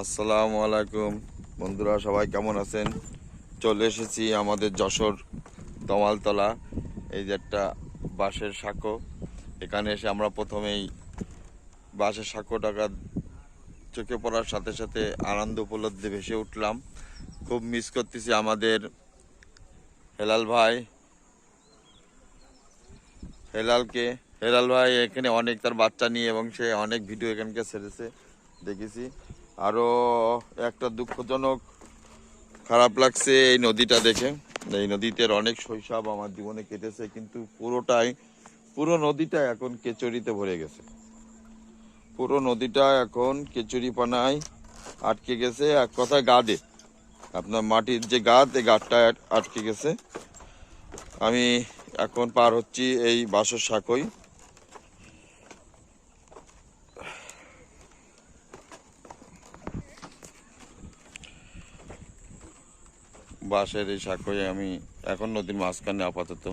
আসসালামু আলাইকুম বন্ধুরা, সবাই কেমন আছেন? চলে এসেছি আমাদের যশোর তমালতলা। এই যে একটা বাঁশের সাঁকো, এখানে এসে আমরা প্রথমেই বাঁশের সাঁকোটাকা চোখে পড়ার সাথে সাথে আনন্দ উপলব্ধি ভেসে উঠলাম। খুব মিস করতেছি আমাদের হেলাল ভাই, হেলাল ভাই এখানে অনেক তার বাচ্চা নিয়ে এবং সে অনেক ভিডিও এখানকে ছেড়েছে, দেখেছি। আরও একটা দুঃখজনক খারাপ লাগছে এই নদীটা দেখে। এই নদীতে অনেক শৈশব আমার জীবনে কেটেছে, কিন্তু পুরো নদীটা এখন কেচুরিতে ভরে গেছে। পুরো নদীটা এখন কেচুরি পানায় আটকে গেছে, এক কথায় গাদে, আপনার মাটির যে গাদ, এই গাদটা আটকে গেছে। আমি এখন পার হচ্ছি এই বাঁশের সাঁকোয়। বাঁশের এই সাঁকোয় আমি এখন নদীর মাঝখানে আপাতত।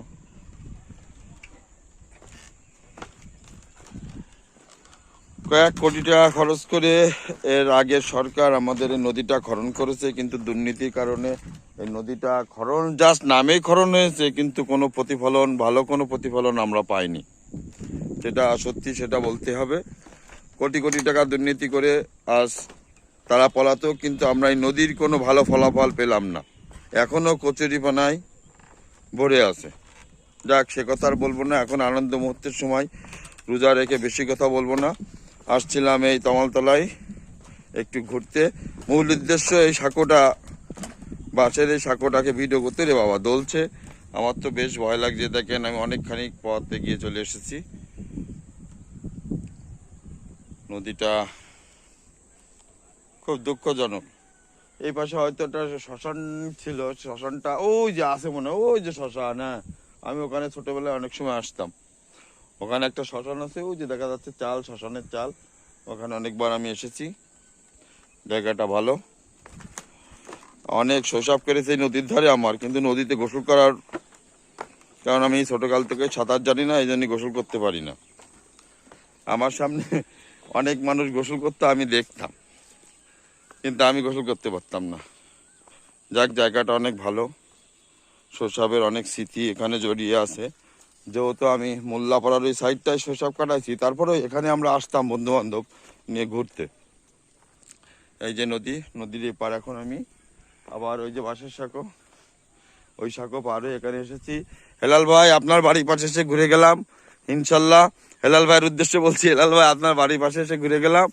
কয়েক কোটি টাকা খরচ করে এর আগের সরকার আমাদের এই নদীটা খনন করেছে, কিন্তু দুর্নীতির কারণে এই নদীটা খনন জাস্ট নামেই খনন হয়েছে, কিন্তু কোনো প্রতিফলন, ভালো কোনো প্রতিফলন আমরা পাইনি। যেটা সত্যি সেটা বলতে হবে। কোটি কোটি টাকা দুর্নীতি করে আজ তারা পলাতক, কিন্তু আমরা এই নদীর কোনো ভালো ফলাফল পেলাম না। এখনও কচুরিপানায় ভরে আছে। যাক, সে কথা আর বলবো না। এখন আনন্দ মুহূর্তের সময়, রোজা রেখে বেশি কথা বলবো না। আসছিলাম এই তমালতলায় একটু ঘুরতে। মূল উদ্দেশ্য এই সাঁকোটা, বাঁশের এই সাঁকোটাকে ভিডিও করতে। রে বাবা, দোলছে। আমার তো বেশ ভয় লাগছে। দেখেন, আমি অনেকখানি পথ এগিয়ে চলে এসেছি। নদীটা খুব দুঃখজনক। এই পাশে হয়তো একটা শ্মশান ছিল, শ্মশানটা ওই যে আছে মনে হয়, ওই যে শ্মশান। হ্যাঁ, আমি ওখানে ছোটবেলায় অনেক সময় আসতাম। ওখানে একটা শ্মশান আছে, ওই যে দেখা যাচ্ছে চাল, শ্মশানের চাল। ওখানে অনেকবার আমি এসেছি। জায়গাটা ভালো। অনেক শৈশব করেছে এই নদীর ধারে আমার, কিন্তু নদীতে গোসল করার, কারণ আমি ছোটকাল থেকে সাঁতার জানি না, এই জন্য গোসল করতে পারি না। আমার সামনে অনেক মানুষ গোসল করতে আমি দেখতাম, কিন্তু আমি গোসল করতে পারতাম না। যাক, জায়গাটা অনেক ভালো। শৈশবের অনেক স্মৃতি এখানে জড়িয়ে আছে। যেহেতু আমি মোল্লাপাড়ার ওই সাইডটায় শৈশব কাটাইছি, তারপরেও এখানে আমরা আসতাম বন্ধু বান্ধব নিয়ে ঘুরতে। এই যে নদীর এপার এখন আমি আবার ওই যে বাঁশের সাঁকো, ওই সাঁকো পার হয়ে এখানে এসেছি। হেলাল ভাই, আপনার বাড়ির পাশে এসে ঘুরে গেলাম ইনশাল্লাহ। হেলাল ভাইয়ের উদ্দেশ্যে বলছি, হেলাল ভাই আপনার বাড়ির পাশে এসে ঘুরে গেলাম।